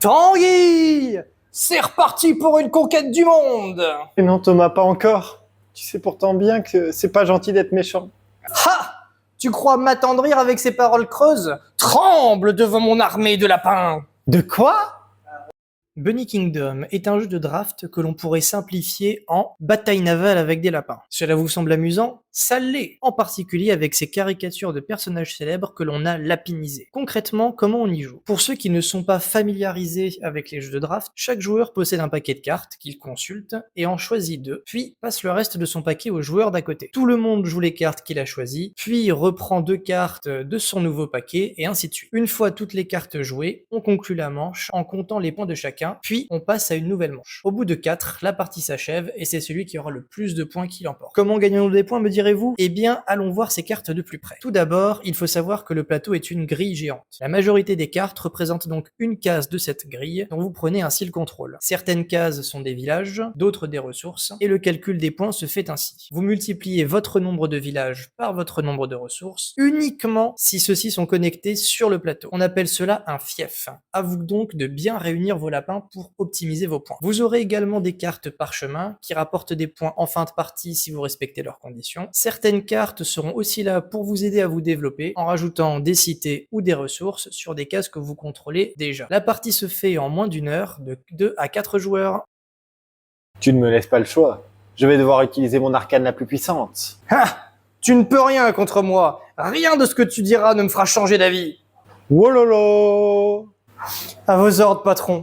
Tanguy! C'est reparti pour une conquête du monde! Et non Thomas, pas encore. Tu sais pourtant bien que c'est pas gentil d'être méchant. Ha! Tu crois m'attendrir avec ces paroles creuses? Tremble devant mon armée de lapins! De quoi? Bunny Kingdom est un jeu de draft que l'on pourrait simplifier en bataille navale avec des lapins. Cela vous semble amusant? Ça l'est, en particulier avec ces caricatures de personnages célèbres que l'on a lapinisés. Concrètement, comment on y joue? Pour ceux qui ne sont pas familiarisés avec les jeux de draft, chaque joueur possède un paquet de cartes qu'il consulte et en choisit deux, puis passe le reste de son paquet au joueur d'à côté. Tout le monde joue les cartes qu'il a choisies, puis reprend deux cartes de son nouveau paquet et ainsi de suite. Une fois toutes les cartes jouées, on conclut la manche en comptant les points de chacun, puis on passe à une nouvelle manche. Au bout de 4, la partie s'achève et c'est celui qui aura le plus de points qui l'emporte. Comment gagnons-nous des points, me direz-vous? Eh bien, allons voir ces cartes de plus près. Tout d'abord, il faut savoir que le plateau est une grille géante. La majorité des cartes représentent donc une case de cette grille dont vous prenez ainsi le contrôle. Certaines cases sont des villages, d'autres des ressources, et le calcul des points se fait ainsi. Vous multipliez votre nombre de villages par votre nombre de ressources, uniquement si ceux-ci sont connectés sur le plateau. On appelle cela un fief. À vous donc de bien réunir vos lapins pour optimiser vos points. Vous aurez également des cartes parchemin qui rapportent des points en fin de partie si vous respectez leurs conditions. Certaines cartes seront aussi là pour vous aider à vous développer en rajoutant des cités ou des ressources sur des cases que vous contrôlez déjà. La partie se fait en moins d'une heure de 2 à 4 joueurs. Tu ne me laisses pas le choix. Je vais devoir utiliser mon arcane la plus puissante. Ha! Tu ne peux rien contre moi. Rien de ce que tu diras ne me fera changer d'avis. Wololo! À vos ordres, patron.